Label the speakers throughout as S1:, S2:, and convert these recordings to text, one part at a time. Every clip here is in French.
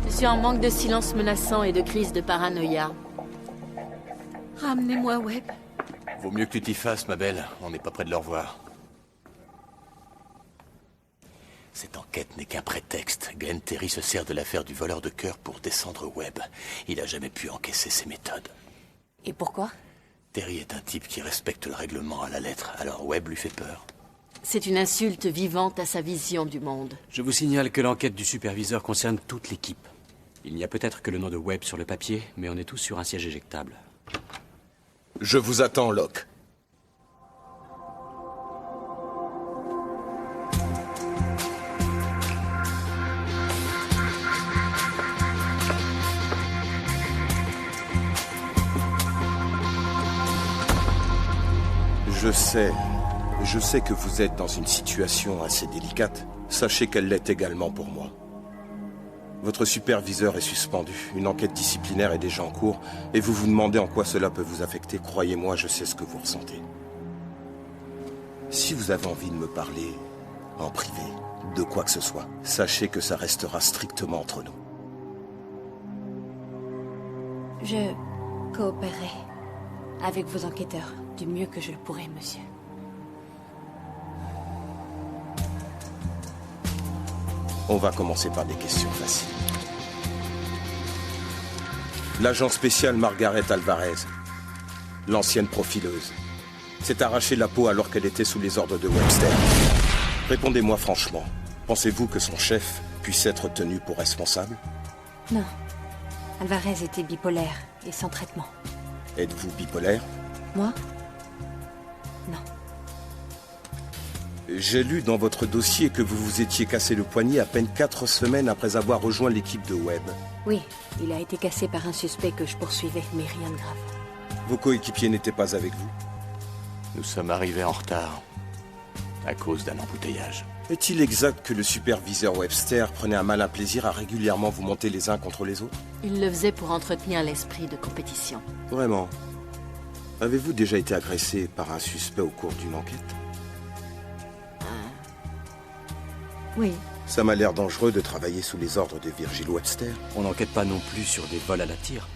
S1: Je suis en manque de silence menaçant et de crise de paranoïa. Ramenez-moi Webb.
S2: Vaut mieux que tu t'y fasses, ma belle. On n'est pas près de le revoir. Cette enquête n'est qu'un prétexte. Glenn Terry se sert de l'affaire du voleur de cœur pour descendre Webb. Il a jamais pu encaisser ses méthodes.
S1: Et pourquoi?
S2: Terry est un type qui respecte le règlement à la lettre, alors Webb lui fait peur.
S1: C'est une insulte vivante à sa vision du monde.
S3: Je vous signale que l'enquête du superviseur concerne toute l'équipe. Il n'y a peut-être que le nom de Webb sur le papier, mais on est tous sur un siège éjectable.
S4: Je vous attends, Locke. Je sais que vous êtes dans une situation assez délicate. Sachez qu'elle l'est également pour moi. Votre superviseur est suspendu, une enquête disciplinaire est déjà en cours, et vous vous demandez en quoi cela peut vous affecter. Croyez-moi, je sais ce que vous ressentez. Si vous avez envie de me parler en privé, de quoi que ce soit, sachez que ça restera strictement entre nous.
S1: Je coopérerai avec vos enquêteurs du mieux que je le pourrai, monsieur.
S4: On va commencer par des questions faciles. L'agent spécial Margaret Alvarez, l'ancienne profileuse, s'est arraché la peau alors qu'elle était sous les ordres de Webster. Répondez-moi franchement, pensez-vous que son chef puisse être tenu pour responsable?
S1: Non. Alvarez était bipolaire et sans traitement.
S4: Êtes-vous bipolaire?
S1: Moi? Non.
S4: J'ai lu dans votre dossier que vous vous étiez cassé le poignet à peine 4 semaines après avoir rejoint l'équipe de Webb.
S1: Oui, il a été cassé par un suspect que je poursuivais, mais rien de grave.
S4: Vos coéquipiers n'étaient pas avec vous?
S2: Nous sommes arrivés en retard, à cause d'un embouteillage.
S4: Est-il exact que le superviseur Webster prenait un malin plaisir à régulièrement vous monter les uns contre les autres?
S1: Il le faisait pour entretenir l'esprit de compétition.
S4: Vraiment? Avez-vous déjà été agressé par un suspect au cours d'une enquête?
S1: Oui.
S4: Ça m'a l'air dangereux de travailler sous les ordres de Virgil Webster.
S3: On n'enquête pas non plus sur des vols à la tire.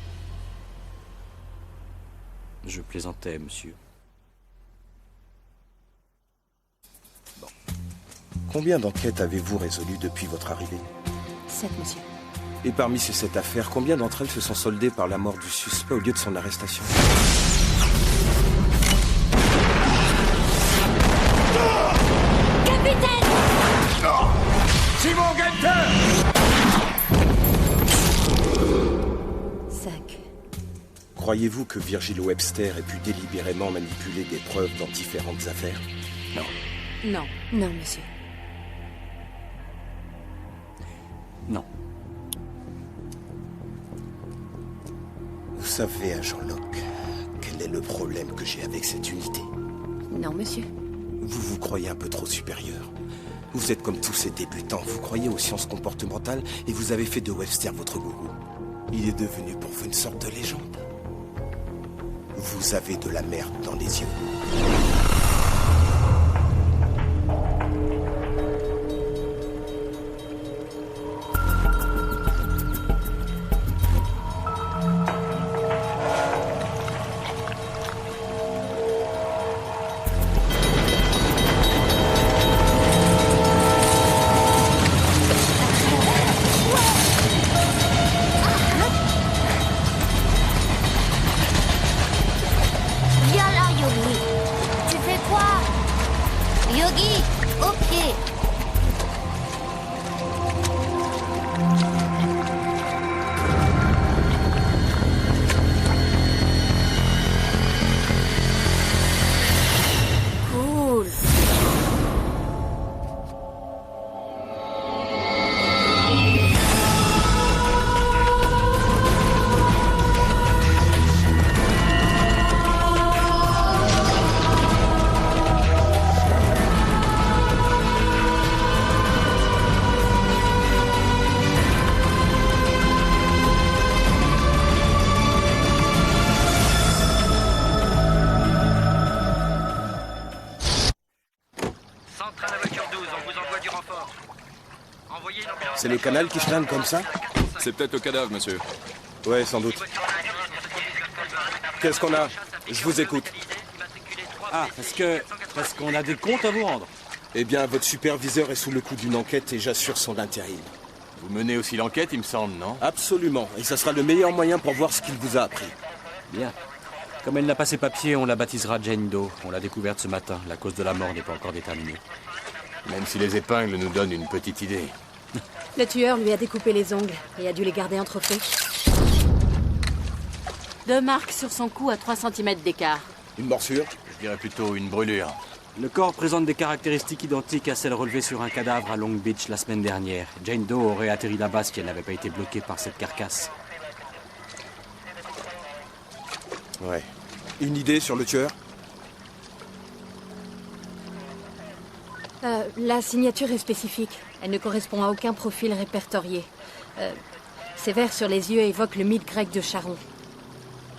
S3: Je plaisantais, monsieur.
S4: Bon. Combien d'enquêtes avez-vous résolues depuis votre arrivée?
S1: 7, monsieur.
S4: Et parmi ces 7 affaires, combien d'entre elles se sont soldées par la mort du suspect au lieu de son arrestation?
S1: Capitaine!
S2: Simon Gunther!
S1: 5.
S4: Croyez-vous que Virgil Webster ait pu délibérément manipuler des preuves dans différentes affaires?
S2: Non.
S1: Non. Non, monsieur.
S3: Non.
S4: Vous savez, agent Locke, quel est le problème que j'ai avec cette unité?
S1: Non, monsieur.
S4: Vous vous croyez un peu trop supérieur. Vous êtes comme tous ces débutants, vous croyez aux sciences comportementales et vous avez fait de Webster votre gourou. Il est devenu pour vous une sorte de légende. Vous avez de la merde dans les yeux.
S5: Viens là, Yogi. Tu fais quoi? Yogi, au pied. Cool.
S4: C'est le canal qui traîne comme ça?
S6: C'est peut-être le cadavre, monsieur.
S4: Ouais, sans doute. Qu'est-ce qu'on a? Je vous écoute.
S3: Ah, parce qu'on a des comptes à vous rendre.
S4: Eh bien, votre superviseur est sous le coup d'une enquête et j'assure son intérim.
S2: Vous menez aussi l'enquête, il me semble, non?
S4: Absolument, et ça sera le meilleur moyen pour voir ce qu'il vous a appris.
S3: Bien. Comme elle n'a pas ses papiers, on la baptisera Jane Doe. On l'a découverte ce matin. La cause de la mort n'est pas encore déterminée.
S2: Même si les épingles nous donnent une petite idée.
S1: Le tueur lui a découpé les ongles et a dû les garder en trophée. 2 marques sur son cou à 3 cm d'écart.
S4: Une morsure?
S2: Je dirais plutôt une brûlure.
S3: Le corps présente des caractéristiques identiques à celles relevées sur un cadavre à Long Beach la semaine dernière. Jane Doe aurait atterri là-bas si elle n'avait pas été bloquée par cette carcasse.
S4: Ouais. Une idée sur le tueur?
S1: La signature est spécifique. Elle ne correspond à aucun profil répertorié. Ces vers sur les yeux évoquent le mythe grec de Charon.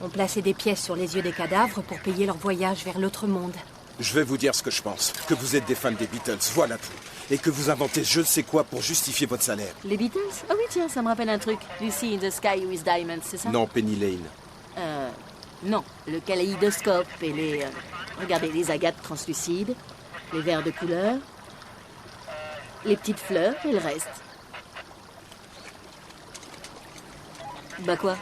S1: On plaçait des pièces sur les yeux des cadavres pour payer leur voyage vers l'autre monde.
S4: Je vais vous dire ce que je pense. Que vous êtes des fans des Beatles, voilà tout. Et que vous inventez je ne sais quoi pour justifier votre salaire.
S7: Les Beatles? Ah oui, tiens, ça me rappelle un truc. Lucy in the Sky with Diamonds, c'est ça?
S4: Non, Penny Lane.
S7: Non, le kaléidoscope et les... regardez, les agates translucides, les verres de couleur, les petites fleurs et le reste. Bah quoi?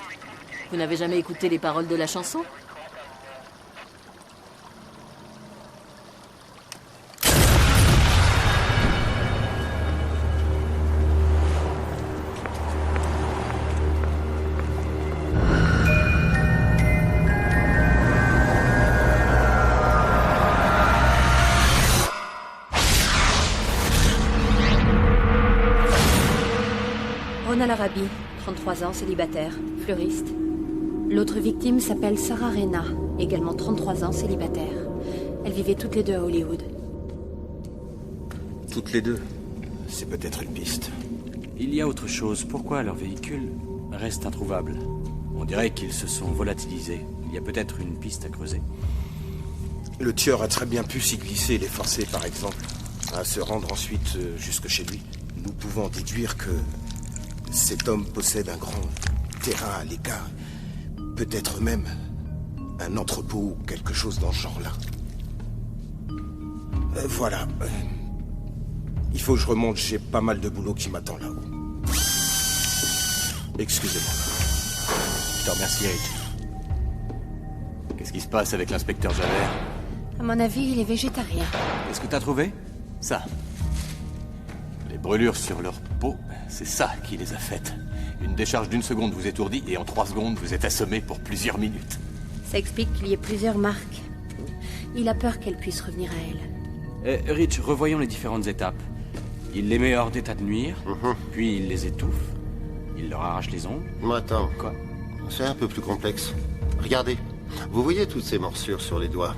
S7: Vous n'avez jamais écouté les paroles de la chanson?
S1: Ron Al-Arabi, 33 ans, célibataire, fleuriste. L'autre victime s'appelle Sarah Rena, également 33 ans, célibataire. Elles vivaient toutes les deux à Hollywood.
S4: Toutes les deux. C'est peut-être une piste.
S3: Il y a autre chose. Pourquoi leur véhicule reste introuvable? On dirait qu'ils se sont volatilisés. Il y a peut-être une piste à creuser.
S4: Le tueur a très bien pu s'y glisser et les forcer, par exemple, à se rendre ensuite jusque chez lui. Nous pouvons déduire que cet homme possède un grand terrain à l'écart. Peut-être même un entrepôt ou quelque chose dans ce genre-là. Voilà. Il faut que je remonte, j'ai pas mal de boulot qui m'attend là-haut. Excusez-moi.
S2: Je te remercie, Rich. Qu'est-ce qui se passe avec l'inspecteur Javert?
S1: À mon avis, il est végétarien.
S3: Qu'est-ce que t'as trouvé?
S2: Ça. Les brûlures sur leur peau, c'est ça qui les a faites. Une décharge d'1 seconde vous étourdit et en 3 secondes vous êtes assommé pour plusieurs minutes.
S1: Ça explique qu'il y ait plusieurs marques. Il a peur qu'elle puisse revenir à elle.
S3: Rich, revoyons les différentes étapes. Il les met hors d'état de nuire, puis il les étouffe, il leur arrache les ongles.
S8: Attends,
S3: Quoi?
S8: c'est un peu plus complexe. Regardez, vous voyez toutes ces morsures sur les doigts?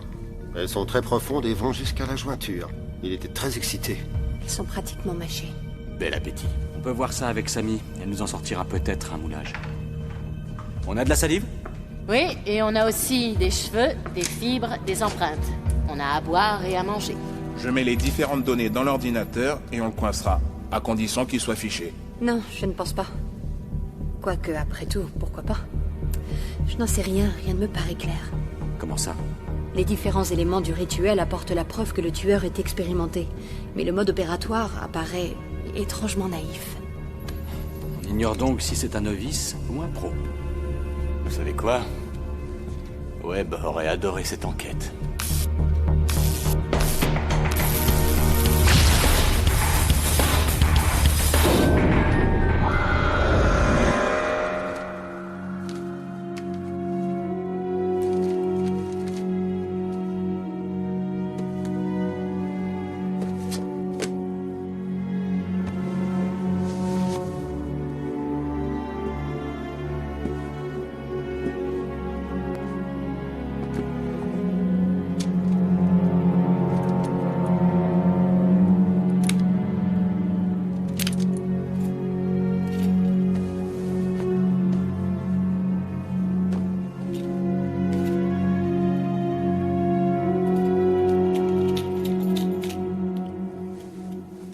S8: Elles sont très profondes et vont jusqu'à la jointure. Il était très excité.
S1: Elles sont pratiquement mâchées.
S2: Bel appétit.
S3: On peut voir ça avec Sammy. Elle nous en sortira peut-être un moulage. On a de la salive?
S7: Oui, et on a aussi des cheveux, des fibres, des empreintes. On a à boire et à manger.
S9: Je mets les différentes données dans l'ordinateur et on le coincera, à condition qu'il soit fiché.
S1: Non, je ne pense pas. Quoique, après tout, pourquoi pas? Je n'en sais rien, rien ne me paraît clair.
S3: Comment ça?
S1: Les différents éléments du rituel apportent la preuve que le tueur est expérimenté. Mais le mode opératoire apparaît étrangement naïf.
S3: On ignore donc si c'est un novice ou un pro.
S2: Vous savez quoi? Webb aurait adoré cette enquête.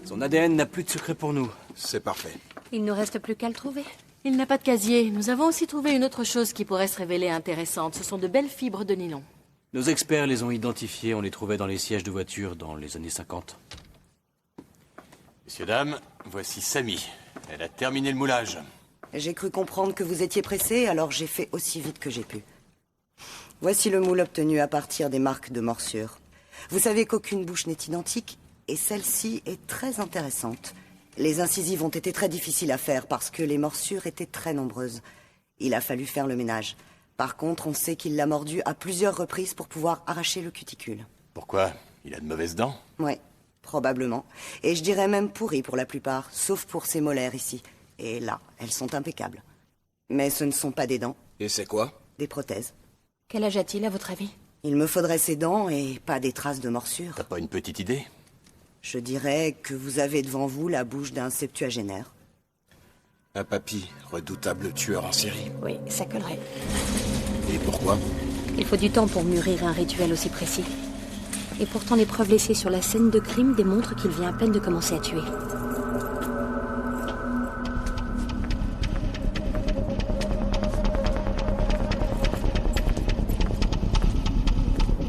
S3: Son ADN n'a plus de secret pour nous.
S4: C'est parfait.
S1: Il ne nous reste plus qu'à le trouver.
S7: Il n'a pas de casier. Nous avons aussi trouvé une autre chose qui pourrait se révéler intéressante. Ce sont de belles fibres de nylon.
S3: Nos experts les ont identifiés, on les trouvait dans les sièges de voitures dans les années 50.
S2: Messieurs, dames, voici Samy. Elle a terminé le moulage.
S10: J'ai cru comprendre que vous étiez pressé, alors j'ai fait aussi vite que j'ai pu. Voici le moule obtenu à partir des marques de morsure. Vous savez qu'aucune bouche n'est identique, et celle-ci est très intéressante. Les incisives ont été très difficiles à faire parce que les morsures étaient très nombreuses. Il a fallu faire le ménage. Par contre, on sait qu'il l'a mordu à plusieurs reprises pour pouvoir arracher le cuticule.
S2: Pourquoi? Il a de mauvaises dents?
S10: Ouais, probablement. Et je dirais même pourries pour la plupart, sauf pour ces molaires ici. Et là, elles sont impeccables. Mais ce ne sont pas des dents.
S4: Et c'est quoi?
S10: Des prothèses.
S1: Quel âge a-t-il, à votre avis?
S10: Il me faudrait ces dents et pas des traces de morsure.
S2: T'as pas une petite idée?
S10: Je dirais que vous avez devant vous la bouche d'un septuagénaire.
S4: Un papy, redoutable tueur en série.
S1: Oui, ça collerait.
S4: Et pourquoi?
S1: Il faut du temps pour mûrir un rituel aussi précis. Et pourtant, les preuves laissées sur la scène de crime démontrent qu'il vient à peine de commencer à tuer.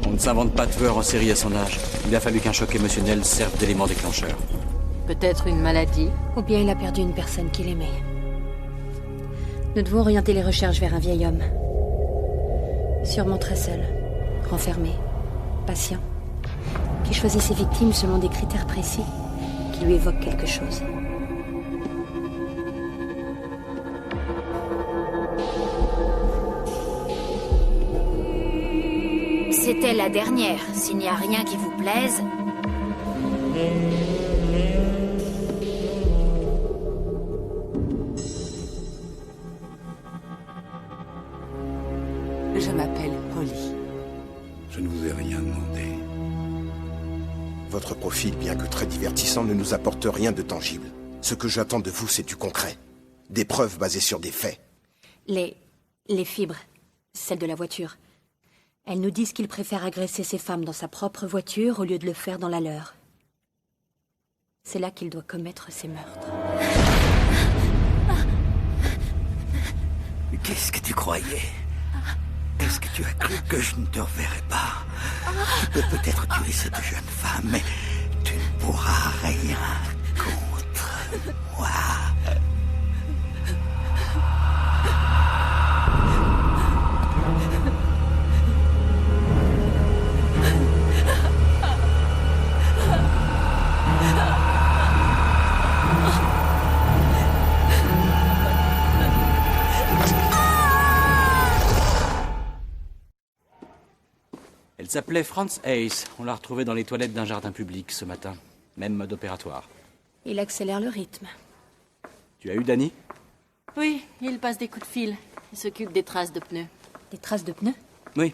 S3: On ne s'invente pas tueur en série à son âge. Il a fallu qu'un choc émotionnel serve d'élément déclencheur.
S7: Peut-être une maladie.
S1: Ou bien il a perdu une personne qu'il aimait. Nous devons orienter les recherches vers un vieil homme. Sûrement très seul, renfermé, patient, qui choisit ses victimes selon des critères précis qui lui évoquent quelque chose.
S5: C'était la dernière. S'il n'y a rien qui vous plaise...
S10: Je m'appelle Holly.
S11: Je ne vous ai rien demandé.
S4: Votre profil, bien que très divertissant, ne nous apporte rien de tangible. Ce que j'attends de vous, c'est du concret. Des preuves basées sur des faits.
S1: Les fibres, celles de la voiture. Elles nous disent qu'il préfère agresser ses femmes dans sa propre voiture au lieu de le faire dans la leur. C'est là qu'il doit commettre ses meurtres.
S11: Qu'est-ce que tu croyais? Est-ce que tu as cru que je ne te reverrais pas? Tu peux peut-être tuer cette jeune femme, mais tu ne pourras rien contre moi.
S3: Elle s'appelait Franz Hayes. On l'a retrouvée dans les toilettes d'un jardin public ce matin. Même mode opératoire.
S1: Il accélère le rythme.
S3: Tu as eu Danny?
S7: Oui, il passe des coups de fil. Il s'occupe des traces de pneus.
S1: Des traces de pneus?
S3: Oui.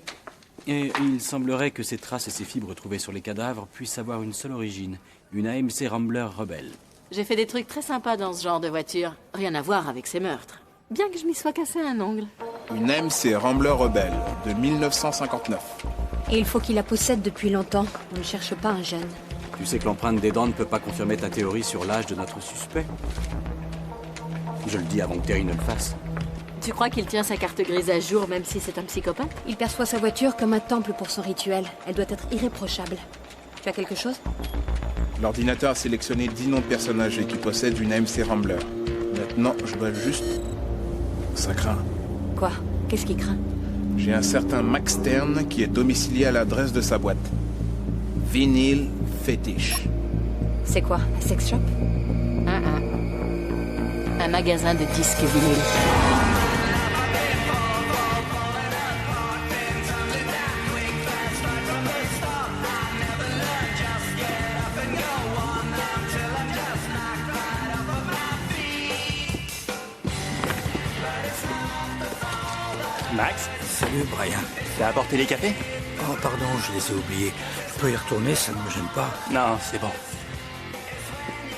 S3: Et il semblerait que ces traces et ces fibres trouvées sur les cadavres puissent avoir une seule origine. Une AMC Rambler rebelle.
S7: J'ai fait des trucs très sympas dans ce genre de voiture. Rien à voir avec ces meurtres. Bien que je m'y sois cassé un ongle.
S9: Une AMC Rambler Rebelle de 1959.
S1: Et il faut qu'il la possède depuis longtemps. On ne cherche pas un jeune.
S3: Tu sais que l'empreinte des dents ne peut pas confirmer ta théorie sur l'âge de notre suspect? Je le dis avant que Terry ne le fasse.
S7: Tu crois qu'il tient sa carte grise à jour même si c'est un psychopathe?
S1: Il perçoit sa voiture comme un temple pour son rituel. Elle doit être irréprochable. Tu as quelque chose?
S9: L'ordinateur a sélectionné 10 noms de personnages qui possèdent une AMC Rambler. Maintenant, je dois juste... Ça craint.
S1: Quoi? Qu'est-ce qui craint?
S9: J'ai un certain Max Stern qui est domicilié à l'adresse de sa boîte. Vinyl Fetish.
S1: C'est quoi? Un sex shop?
S7: Un magasin de disques vinyles.
S12: Max?
S11: Salut, Brian.
S12: T'as apporté les cafés?
S11: Oh, pardon, je les ai oubliés. Je peux y retourner, ça ne me gêne pas.
S12: Non, c'est bon.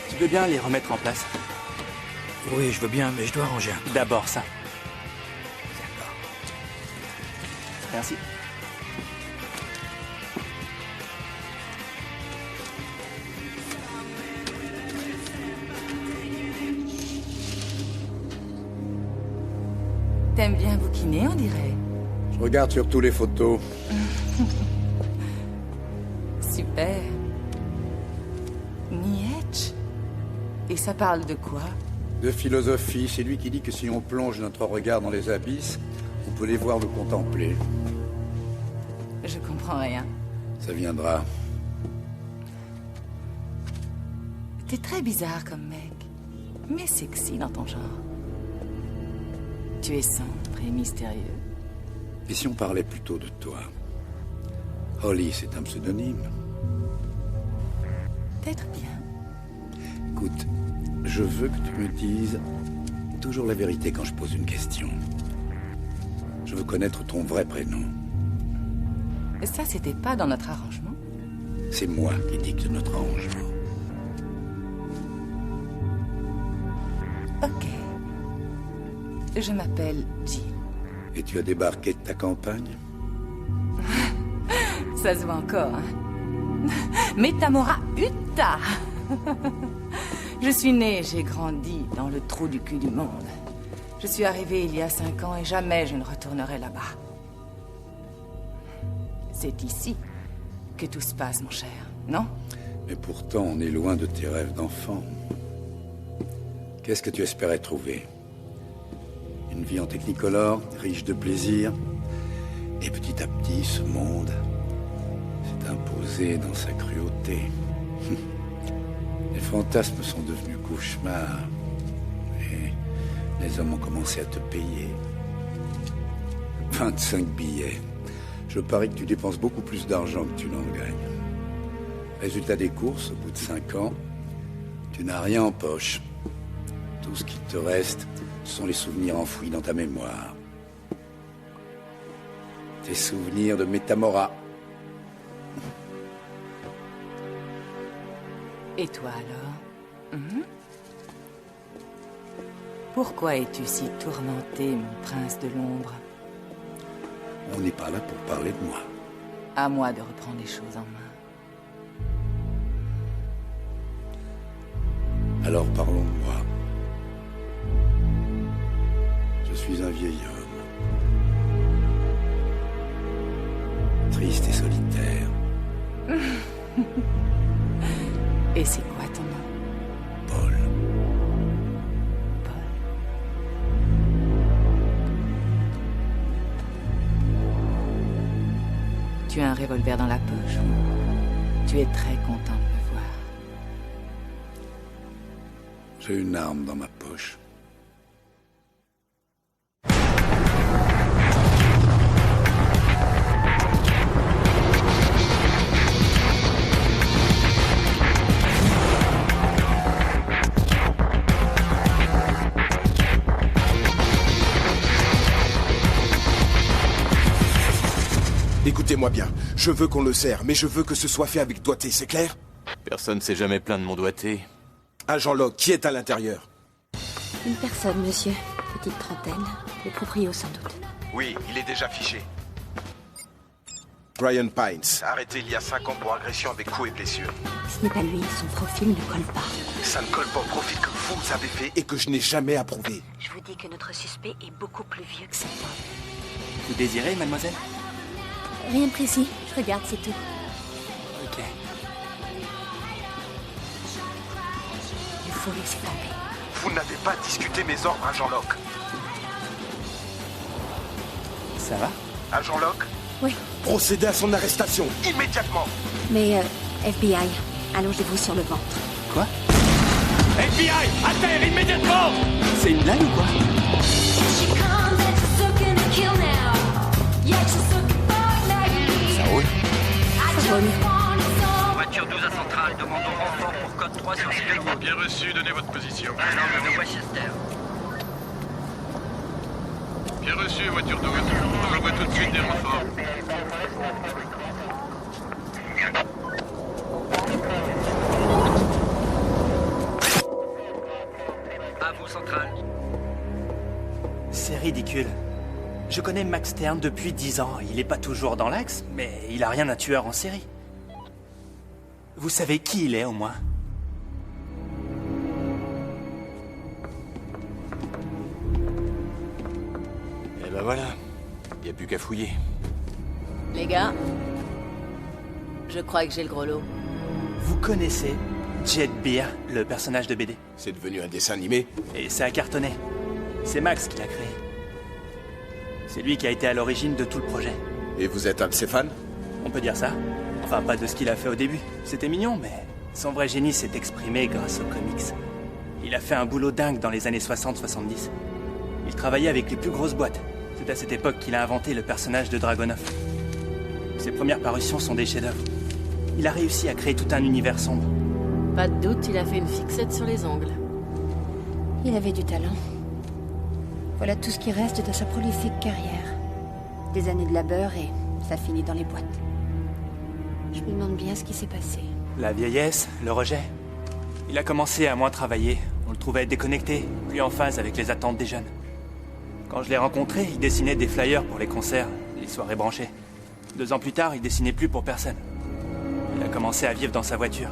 S12: Tu veux bien les remettre en place?
S11: Oui, je veux bien, mais je dois ranger un truc.
S12: D'abord ça.
S11: D'accord.
S12: Merci.
S13: T'aimes bien bouquiner, on dirait.
S11: Je regarde surtout les photos.
S13: Super. Nietzsche. Et ça parle de quoi?
S11: De philosophie, c'est lui qui dit que si on plonge notre regard dans les abysses, on peut les voir nous contempler.
S13: Je comprends rien.
S11: Ça viendra.
S13: T'es très bizarre comme mec, mais sexy dans ton genre. Tu es sombre et mystérieux.
S11: Et si on parlait plutôt de toi? Holly, c'est un pseudonyme.
S13: Peut-être bien.
S11: Écoute, je veux que tu me dises toujours la vérité quand je pose une question. Je veux connaître ton vrai prénom.
S13: Ça, c'était pas dans notre arrangement.
S11: C'est moi qui dicte notre arrangement.
S13: Ok. Je m'appelle Jill.
S11: Et tu as débarqué de ta campagne?
S13: Ça se voit encore, hein. Metamora Uta. Je suis née, j'ai grandi dans le trou du cul du monde. Je suis arrivée il y a 5 ans et jamais je ne retournerai là-bas. C'est ici que tout se passe, mon cher, non?
S11: Mais pourtant, on est loin de tes rêves d'enfant. Qu'est-ce que tu espérais trouver? Une vie en technicolore, riche de plaisir. Et petit à petit, ce monde s'est imposé dans sa cruauté. Les fantasmes sont devenus cauchemars. Et les hommes ont commencé à te payer. 25 billets. Je parie que tu dépenses beaucoup plus d'argent que tu n'en gagnes. Résultat des courses, au bout de 5 ans, tu n'as rien en poche. Tout ce qui te reste, ce sont les souvenirs enfouis dans ta mémoire. Tes souvenirs de Metamora.
S13: Et toi alors? Pourquoi es-tu si tourmenté, mon prince de l'ombre?
S11: On n'est pas là pour parler de moi.
S13: À moi de reprendre les choses en main.
S11: Alors parlons de moi. Je suis un vieil homme. Triste et solitaire.
S13: Et c'est quoi ton nom?
S11: Paul.
S13: Tu as un revolver dans la poche. Tu es très content de me voir.
S11: J'ai une arme dans ma poche.
S4: Écoutez-moi bien, je veux qu'on le serre, mais je veux que ce soit fait avec doigté, c'est clair?
S2: Personne s'est jamais plaint de mon doigté.
S4: Agent Locke, qui est à l'intérieur?
S1: Une personne, monsieur. Petite trentaine. Le proprio, sans doute.
S4: Oui, il est déjà fiché. Brian Pines, arrêté il y a 5 ans pour agression avec coups et blessures.
S1: Ce n'est pas lui, son profil ne colle pas.
S4: Ça ne colle pas au profil que vous avez fait et que je n'ai jamais approuvé.
S1: Je vous dis que notre suspect est beaucoup plus vieux que cet homme.
S12: Vous désirez, mademoiselle?
S1: Rien de précis, je regarde, c'est tout.
S12: Ok.
S1: Il faut laisser tomber.
S4: Vous n'avez pas discuté mes ordres, Agent Locke.
S12: Ça va?
S4: Agent Locke?
S1: Oui.
S4: Procédez à son arrestation, immédiatement.
S1: Mais, FBI, allongez-vous sur le ventre.
S12: Quoi? FBI, à terre, immédiatement! C'est une blague ou quoi?
S2: Ça roule?
S1: Ça roule.
S14: Voiture 12 à Centrale, demandons renfort pour code 3 sur Civil.
S15: Bien reçu, donnez votre position.
S14: Un angle de Westchester.
S15: Bien reçu, voiture 12. J'envoie tout de suite des renforts.
S14: À vous, Centrale.
S12: C'est ridicule. Je connais Max Stern depuis 10 ans. Il est pas toujours dans l'axe, mais il a rien d'un tueur en série. Vous savez qui il est, au moins?
S2: ben voilà. Il n'y a plus qu'à fouiller.
S7: Les gars, je crois que j'ai le gros lot.
S12: Vous connaissez Jet Beer, le personnage de BD?
S4: C'est devenu un dessin animé.
S12: Et ça a cartonné. C'est Max qui l'a créé. C'est lui qui a été à l'origine de tout le projet.
S4: Et vous êtes un de ses fans?
S12: On peut dire ça. Enfin, pas de ce qu'il a fait au début. C'était mignon, mais son vrai génie s'est exprimé grâce aux comics. Il a fait un boulot dingue dans les années 60-70. Il travaillait avec les plus grosses boîtes. C'est à cette époque qu'il a inventé le personnage de Dragunov. Ses premières parutions sont des chefs-d'œuvre. Il a réussi à créer tout un univers sombre.
S7: Pas de doute, il a fait une fixette sur les ongles.
S1: Il avait du talent. Voilà tout ce qui reste de sa prolifique carrière. Des années de labeur et ça finit dans les boîtes. Je me demande bien ce qui s'est passé.
S12: La vieillesse, le rejet. Il a commencé à moins travailler. On le trouvait déconnecté, plus en phase avec les attentes des jeunes. Quand je l'ai rencontré, il dessinait des flyers pour les concerts, les soirées branchées. 2 ans plus tard, il dessinait plus pour personne. Il a commencé à vivre dans sa voiture.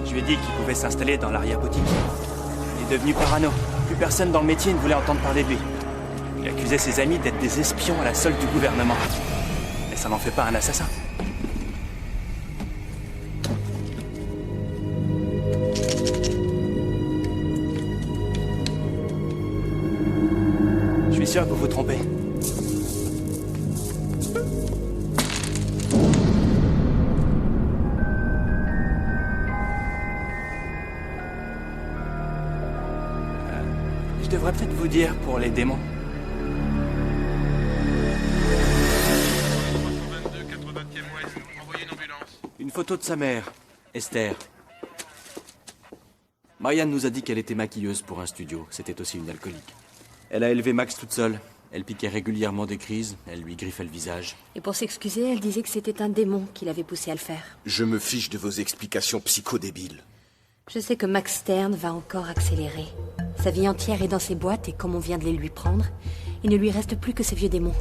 S12: Je lui ai dit qu'il pouvait s'installer dans l'arrière-boutique. Il est devenu parano. Plus personne dans le métier ne voulait entendre parler de lui. Il accusait ses amis d'être des espions à la solde du gouvernement. Mais ça n'en fait pas un assassin. Je suis sûr que vous vous trompez. Je devrais peut-être vous dire pour les démons.
S15: 22, 80e ouest. Envoyez une ambulance.
S3: Une photo de sa mère, Esther. Marianne nous a dit qu'elle était maquilleuse pour un studio. C'était aussi une alcoolique. Elle a élevé Max toute seule. Elle piquait régulièrement des crises. Elle lui griffait le visage.
S1: Et pour s'excuser, elle disait que c'était un démon qui l'avait poussé à le faire.
S4: Je me fiche de vos explications psychodébiles.
S1: Je sais que Max Stern va encore accélérer. Sa vie entière est dans ses boîtes et comme on vient de les lui prendre, il ne lui reste plus que ces vieux démons.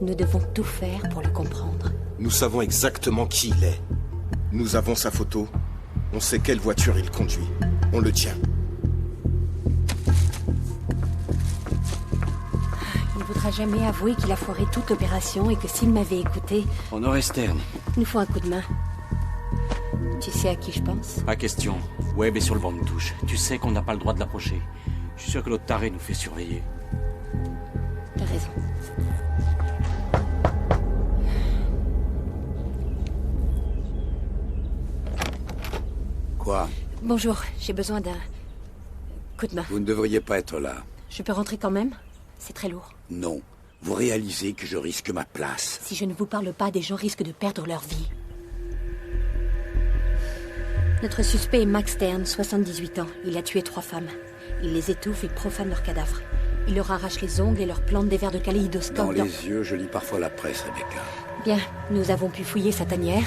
S1: Nous devons tout faire pour le comprendre.
S4: Nous savons exactement qui il est. Nous avons sa photo. On sait quelle voiture il conduit. On le tient.
S1: Il ne voudra jamais avouer qu'il a foiré toute l'opération et que s'il m'avait écouté...
S3: On aurait Stern.
S1: Il nous faut un coup de main. Tu sais à qui je pense?
S3: Pas question. Webb est sur le banc de touche. Tu sais qu'on n'a pas le droit de l'approcher. Je suis sûr que l'autre taré nous fait surveiller.
S1: T'as raison.
S11: Quoi?
S1: Bonjour, j'ai besoin d'un coup de main.
S11: Vous ne devriez pas être là.
S1: Je peux rentrer quand même? C'est très lourd.
S11: Non. Vous réalisez que je risque ma place.
S1: Si je ne vous parle pas, des gens risquent de perdre leur vie. Notre suspect est Max Stern, 78 ans. Il a tué 3 femmes. Il les étouffe et profane leurs cadavres. Il leur arrache les ongles et leur plante des verres de kaléidoscope
S11: Dans les yeux, je lis parfois la presse, Rebecca.
S1: Bien, nous avons pu fouiller sa tanière.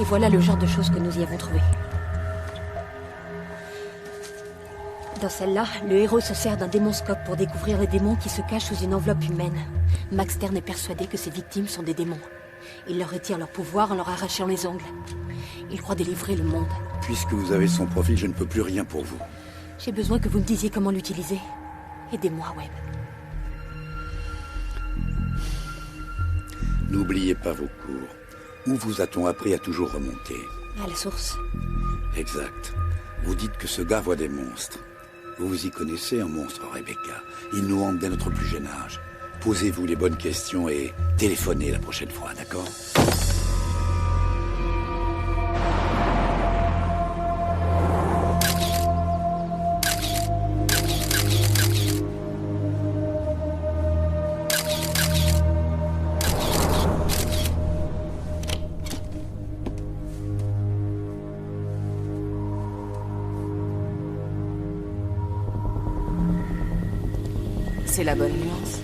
S1: Et voilà le genre de choses que nous y avons trouvé. Dans celle-là, le héros se sert d'un démonscope pour découvrir les démons qui se cachent sous une enveloppe humaine. Max Stern est persuadé que ses victimes sont des démons. Il leur retire leur pouvoir en leur arrachant les ongles. Il croit délivrer le monde.
S11: Puisque vous avez son profil, je ne peux plus rien pour vous.
S1: J'ai besoin que vous me disiez comment l'utiliser. Aidez-moi, Webb.
S11: N'oubliez pas vos cours. Où vous a-t-on appris à toujours remonter?
S1: À la source.
S11: Exact. Vous dites que ce gars voit des monstres. Vous vous y connaissez en monstre, Rebecca. Il nous hante dès notre plus jeune âge. Posez-vous les bonnes questions et téléphonez la prochaine fois, d'accord?
S13: C'est la bonne nuance.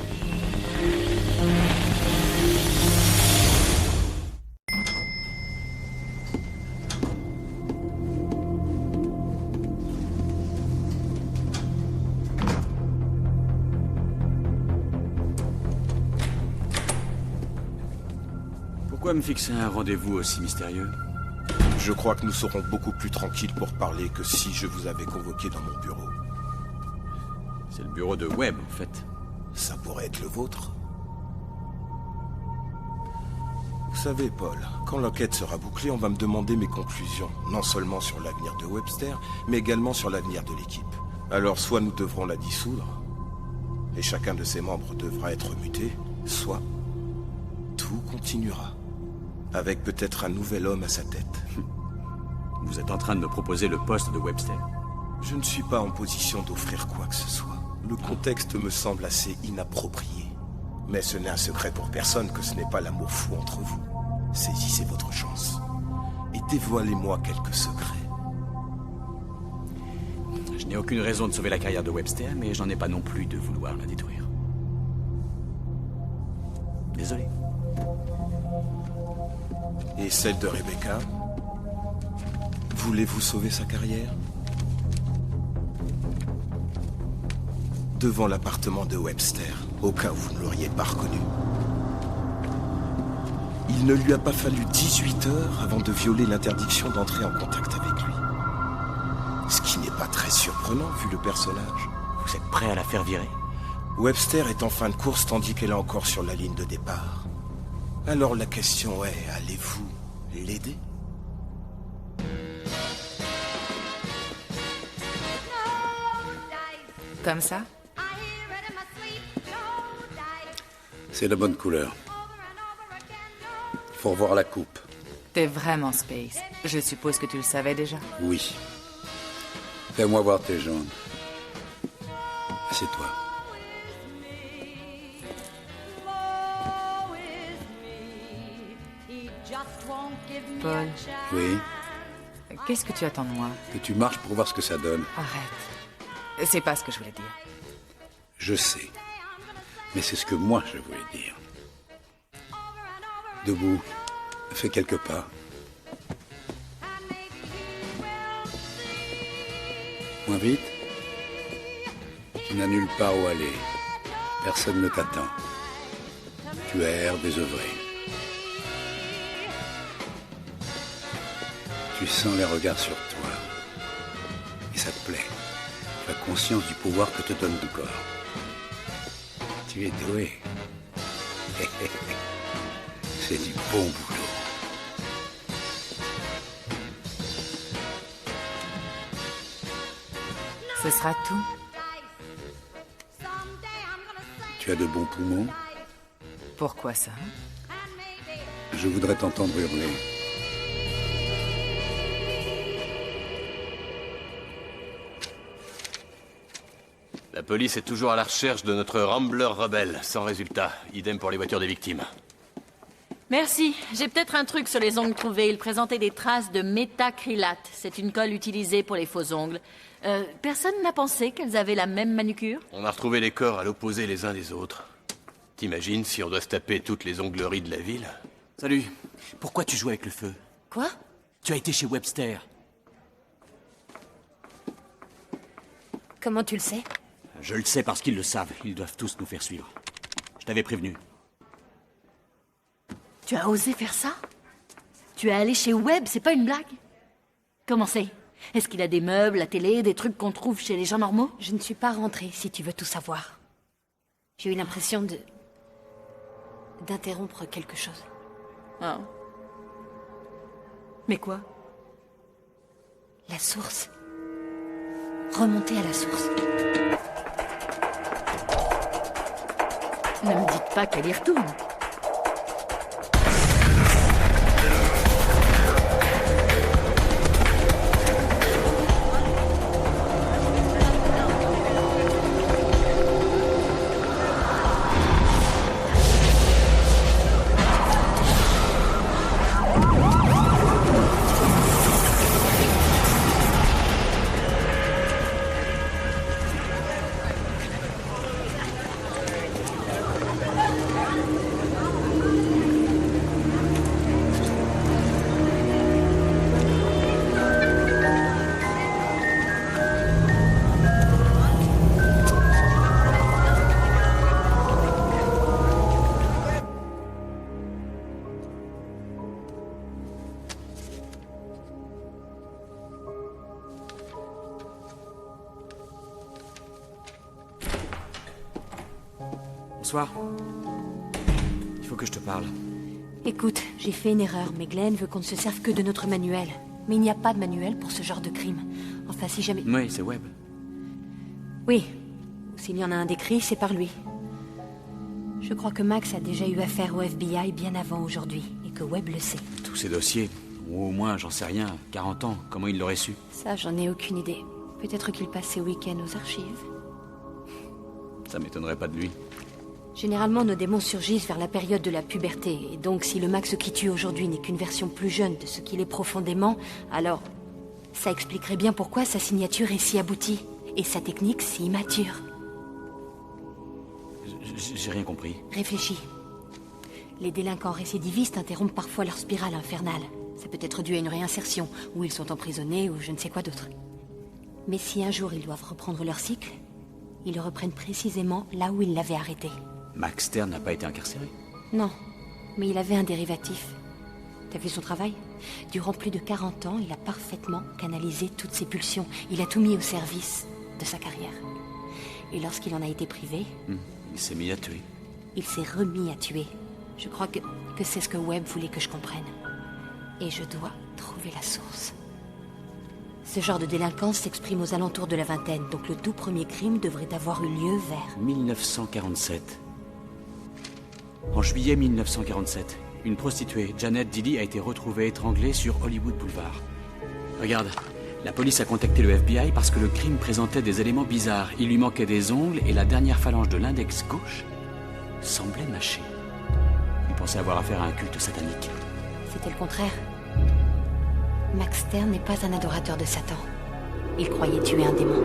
S3: Pourquoi me fixer un rendez-vous aussi mystérieux?
S4: Je crois que nous serons beaucoup plus tranquilles pour parler que si je vous avais convoqué dans mon bureau.
S3: C'est le bureau de Webb, en fait.
S4: Ça pourrait être le vôtre. Vous savez, Paul, quand l'enquête sera bouclée, on va me demander mes conclusions, non seulement sur l'avenir de Webster, mais également sur l'avenir de l'équipe. Alors, soit nous devrons la dissoudre, et chacun de ses membres devra être muté, soit tout continuera, avec peut-être un nouvel homme à sa tête.
S3: Vous êtes en train de me proposer le poste de Webster?
S4: Je ne suis pas en position d'offrir quoi que ce soit. Le contexte me semble assez inapproprié. Mais ce n'est un secret pour personne que ce n'est pas l'amour fou entre vous. Saisissez votre chance. Et dévoilez-moi quelques secrets.
S3: Je n'ai aucune raison de sauver la carrière de Webster, mais j'en ai pas non plus de vouloir la détruire. Désolé.
S4: Et celle de Rebecca? Voulez-vous sauver sa carrière? Devant l'appartement de Webster, au cas où vous ne l'auriez pas reconnu. Il ne lui a pas fallu 18 heures avant de violer l'interdiction d'entrer en contact avec lui. Ce qui n'est pas très surprenant vu le personnage.
S3: Vous êtes prêt à la faire virer?
S4: Webster est en fin de course tandis qu'elle est encore sur la ligne de départ. Alors la question est, allez-vous l'aider?
S13: Comme ça?
S11: C'est de bonne couleur. Faut revoir la coupe.
S13: T'es vraiment space. Je suppose que tu le savais déjà.
S11: Oui. Fais-moi voir tes jambes. Assieds-toi.
S13: Paul.
S11: Oui.
S13: Qu'est-ce que tu attends de moi?
S11: Que tu marches pour voir ce que ça donne.
S13: Arrête. C'est pas ce que je voulais dire.
S11: Je sais. Mais c'est ce que moi je voulais dire. Debout. Fais quelques pas. Moins vite. Tu n'as nulle part où aller. Personne ne t'attend. Tu as l'air désœuvré. Tu sens les regards sur toi. Et ça te plaît. Tu as conscience du pouvoir que te donne ton corps. Tu es doué. C'est du bon boulot.
S13: Ce sera tout.
S11: Tu as de bons poumons.
S13: Pourquoi ça?
S11: Je voudrais t'entendre hurler.
S2: La police est toujours à la recherche de notre Rambler rebelle, sans résultat. Idem pour les voitures des victimes.
S7: Merci. J'ai peut-être un truc sur les ongles trouvés. Il présentait des traces de métacrylate. C'est une colle utilisée pour les faux ongles. Personne n'a pensé qu'elles avaient la même manucure?
S2: On a retrouvé les corps à l'opposé les uns des autres. T'imagines si on doit se taper toutes les ongleries de la ville?
S3: Salut. Pourquoi tu joues avec le feu?
S7: Quoi?
S3: Tu as été chez Webster.
S1: Comment tu le sais?
S3: Je le sais parce qu'ils le savent. Ils doivent tous nous faire suivre. Je t'avais prévenu.
S7: Tu as osé faire ça? Tu es allé chez Webb, c'est pas une blague? Comment c'est? Est-ce qu'il a des meubles, la télé, des trucs qu'on trouve chez les gens normaux?
S1: Je ne suis pas rentrée, si tu veux tout savoir. J'ai eu l'impression d'interrompre quelque chose.
S7: Ah. Mais quoi?
S1: La source. Remonter à la source.
S7: Ne me dites pas qu'elle y retourne.
S3: t'asseoir? Il faut que je te parle.
S1: Écoute, j'ai fait une erreur, mais Glenn veut qu'on ne se serve que de notre manuel. Mais il n'y a pas de manuel pour ce genre de crime. Enfin, si jamais...
S3: Oui, c'est Webb.
S1: Oui. S'il y en a un décrit, c'est par lui. Je crois que Max a déjà eu affaire au FBI bien avant aujourd'hui, et que Webb le sait.
S3: Tous ces dossiers, ou au moins, j'en sais rien, 40 ans, comment il l'aurait su?
S1: Ça, j'en ai aucune idée. Peut-être qu'il passe ses week-ends aux archives.
S3: Ça m'étonnerait pas de lui.
S1: Généralement, nos démons surgissent vers la période de la puberté, et donc si le Max qui tue aujourd'hui n'est qu'une version plus jeune de ce qu'il est profondément, alors ça expliquerait bien pourquoi sa signature est si aboutie, et sa technique si immature.
S3: J'ai rien compris.
S1: Réfléchis. Les délinquants récidivistes interrompent parfois leur spirale infernale. Ça peut être dû à une réinsertion, ou ils sont emprisonnés, ou je ne sais quoi d'autre. Mais si un jour ils doivent reprendre leur cycle, ils le reprennent précisément là où ils l'avaient arrêté.
S3: Max Stern n'a pas été incarcéré?
S1: Non, mais il avait un dérivatif. T'as vu son travail? Durant plus de 40 ans, il a parfaitement canalisé toutes ses pulsions. Il a tout mis au service de sa carrière. Et lorsqu'il en a été privé...
S3: Il s'est mis à tuer.
S1: Il s'est remis à tuer. Je crois que c'est ce que Webb voulait que je comprenne. Et je dois trouver la source. Ce genre de délinquance s'exprime aux alentours de la vingtaine, donc le tout premier crime devrait avoir eu lieu vers...
S3: 1947. En juillet 1947, une prostituée, Janet Dilly, a été retrouvée étranglée sur Hollywood Boulevard. Regarde, la police a contacté le FBI parce que le crime présentait des éléments bizarres. Il lui manquait des ongles et la dernière phalange de l'index gauche semblait mâchée. Il pensait avoir affaire à un culte satanique.
S1: C'était le contraire. Max Stern n'est pas un adorateur de Satan. Il croyait tuer un démon.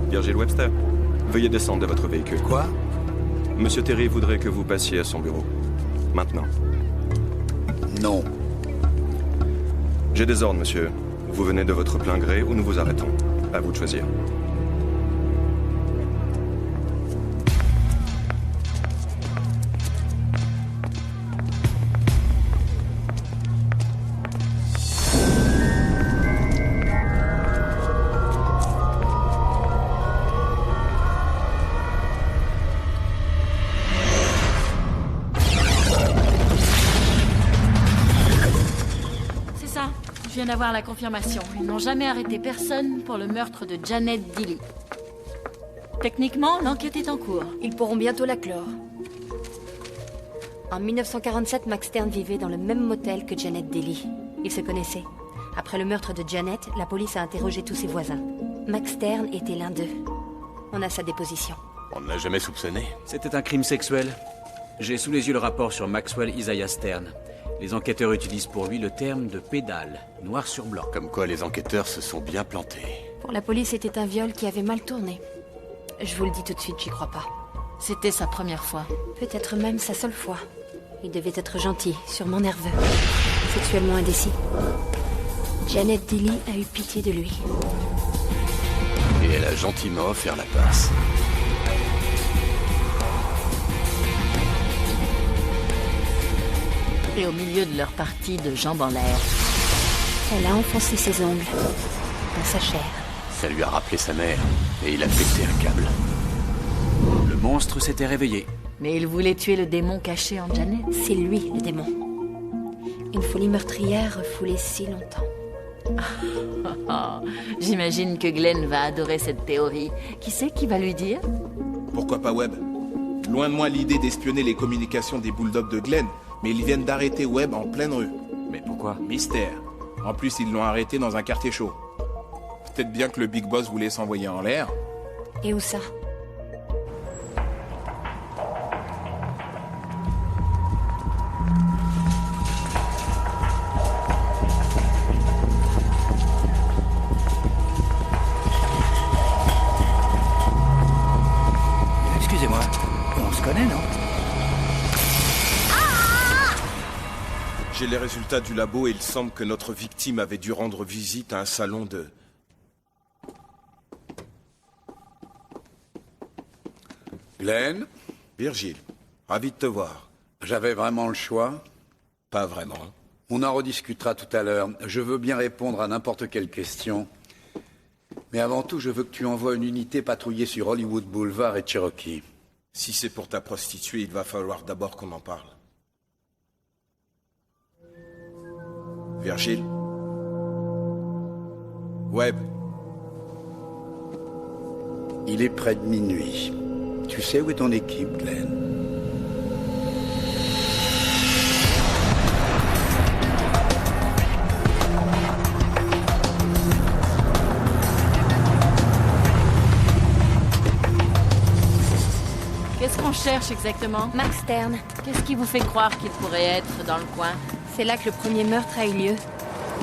S16: Virgil Webster, veuillez descendre de votre véhicule.
S11: Quoi?
S16: Monsieur Terry voudrait que vous passiez à son bureau. Maintenant.
S11: Non.
S16: J'ai des ordres, monsieur. Vous venez de votre plein gré ou nous vous arrêtons. À vous de choisir.
S7: Je viens d'avoir la confirmation. Ils n'ont jamais arrêté personne pour le meurtre de Janet Dilly. Techniquement, l'enquête est en cours.
S1: Ils pourront bientôt la clore. En 1947, Max Stern vivait dans le même motel que Janet Dilly. Ils se connaissaient. Après le meurtre de Janet, la police a interrogé tous ses voisins. Max Stern était l'un d'eux. On a sa déposition.
S2: On ne l'a jamais soupçonné.
S3: C'était un crime sexuel. J'ai sous les yeux le rapport sur Maxwell Isaiah Stern. Les enquêteurs utilisent pour lui le terme de pédale, noir sur blanc.
S2: Comme quoi les enquêteurs se sont bien plantés.
S1: Pour la police, c'était un viol qui avait mal tourné. Je vous le dis tout de suite, j'y crois pas.
S7: C'était sa première fois.
S1: Peut-être même sa seule fois. Il devait être gentil, sûrement nerveux, sexuellement indécis. Janet Dilly a eu pitié de lui.
S2: Et elle a gentiment offert la passe.
S7: Et au milieu de leur partie de jambes en l'air,
S1: elle a enfoncé ses ongles dans sa chair.
S2: Ça lui a rappelé sa mère, et il a pété un câble.
S3: Le monstre s'était réveillé.
S7: Mais il voulait tuer le démon caché en Janet.
S1: C'est lui, le démon. Une folie meurtrière refoulée si longtemps.
S7: J'imagine que Glenn va adorer cette théorie. Qui c'est qui va lui dire?
S9: Pourquoi pas Webb? Loin de moi l'idée d'espionner les communications des bulldogs de Glenn, mais ils viennent d'arrêter Webb en pleine rue.
S3: Mais pourquoi?
S9: Mystère. En plus, ils l'ont arrêté dans un quartier chaud. Peut-être bien que le Big Boss voulait s'envoyer en l'air.
S1: Et où ça?
S11: Excusez-moi, on se connaît, non?
S4: J'ai les résultats du labo et il semble que notre victime avait dû rendre visite à un salon de...
S11: Glenn?
S4: Virgile, ravi de te voir.
S11: J'avais vraiment le choix?
S4: Pas vraiment.
S11: On en rediscutera tout à l'heure. Je veux bien répondre à n'importe quelle question. Mais avant tout, je veux que tu envoies une unité patrouiller sur Hollywood Boulevard et Cherokee.
S4: Si c'est pour ta prostituée, il va falloir d'abord qu'on en parle. Virgile? Webb?
S11: Il est près de minuit. Tu sais où est ton équipe, Glenn?
S7: Qu'est-ce qu'on cherche exactement?
S1: Max Stern.
S7: Qu'est-ce qui vous fait croire qu'il pourrait être dans le coin?
S1: C'est là que le premier meurtre a eu lieu.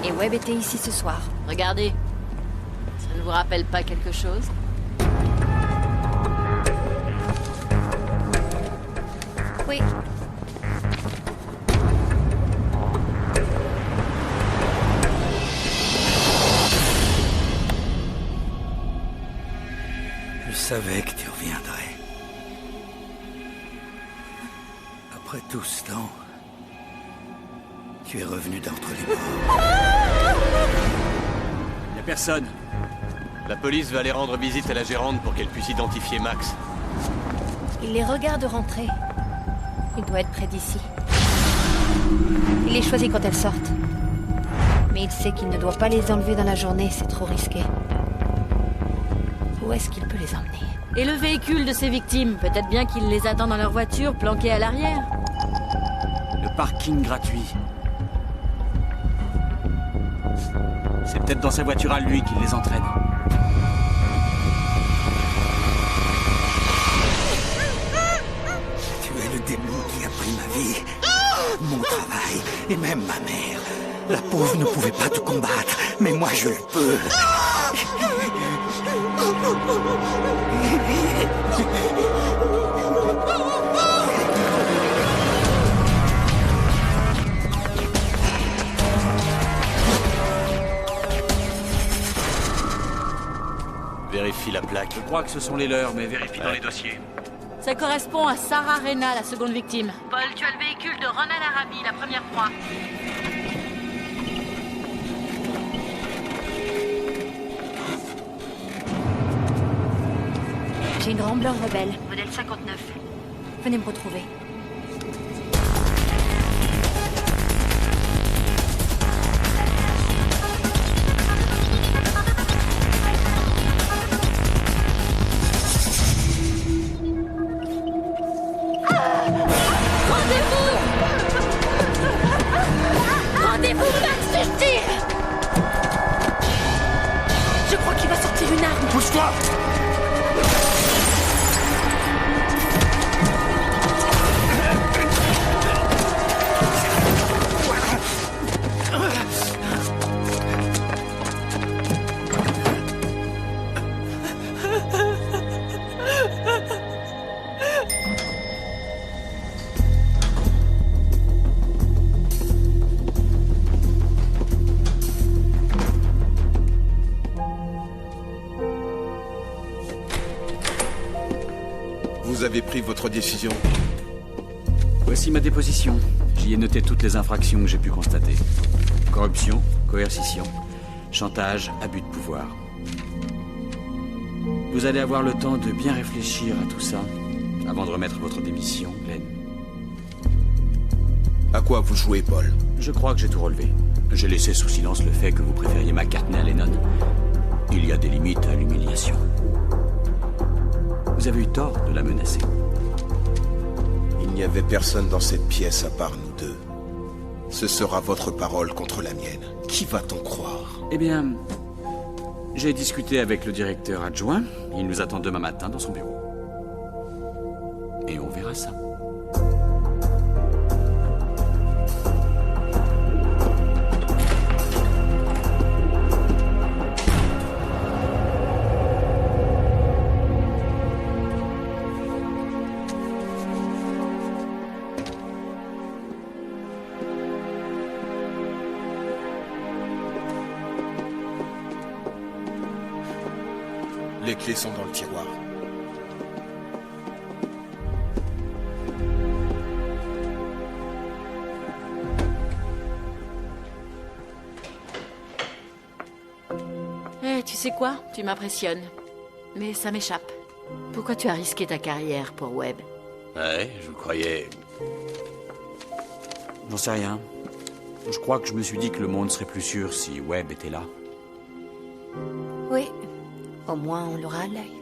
S1: Et Webb était ici ce soir.
S7: Regardez. Ça ne vous rappelle pas quelque chose?
S1: Oui.
S11: Je savais que tu reviendrais. Après tout ce temps, tu es revenu d'entre les morts.
S3: Y'a personne.
S2: La police va aller rendre visite à la gérante pour qu'elle puisse identifier Max.
S1: Il les regarde rentrer. Il doit être près d'ici. Il les choisit quand elles sortent. Mais il sait qu'il ne doit pas les enlever dans la journée, c'est trop risqué. Où est-ce qu'il peut les emmener?
S7: Et le véhicule de ses victimes? Peut-être bien qu'il les attend dans leur voiture, planquée à l'arrière.
S3: Le parking gratuit. C'est peut-être dans sa voiture à lui qu'il les entraîne.
S11: Tu es le démon qui a pris ma vie, mon travail et même ma mère. La pauvre ne pouvait pas te combattre, mais moi je le peux.
S2: Vérifie la plaque.
S3: Je crois que ce sont les leurs, mais vérifie dans les dossiers.
S7: Ça correspond à Sarah Rena, la seconde victime. Paul, tu as le véhicule de Ronan Arabi, la première proie.
S1: J'ai une Rambler rebelle, modèle 59. Venez me retrouver.
S5: Rendez-vous, Max, je tire!
S1: Je crois qu'il va sortir une arme.
S9: Pousse-toi! Vous avez pris votre décision.
S3: Voici ma déposition. J'y ai noté toutes les infractions que j'ai pu constater. Corruption, coercition, chantage, abus de pouvoir. Vous allez avoir le temps de bien réfléchir à tout ça avant de remettre votre démission, Glenn.
S4: À quoi vous jouez, Paul?
S3: Je crois que j'ai tout relevé. J'ai laissé sous silence le fait que vous préfériez McCartney à Lennon. Il y a des limites à l'humiliation. Vous avez eu tort de la menacer.
S4: Il n'y avait personne dans cette pièce à part nous deux. Ce sera votre parole contre la mienne. Qui va-t-on croire?
S3: Eh bien, j'ai discuté avec le directeur adjoint. Il nous attend demain matin dans son bureau. Et on verra ça.
S4: Les clés sont dans le tiroir.
S7: Tu sais quoi? Tu m'impressionnes. Mais ça m'échappe. Pourquoi tu as risqué ta carrière pour Webb?
S2: Ouais, je croyais...
S3: J'en sais rien. Je crois que je me suis dit que le monde serait plus sûr si Webb était là.
S5: Oui, au moins on l'aura à l'œil.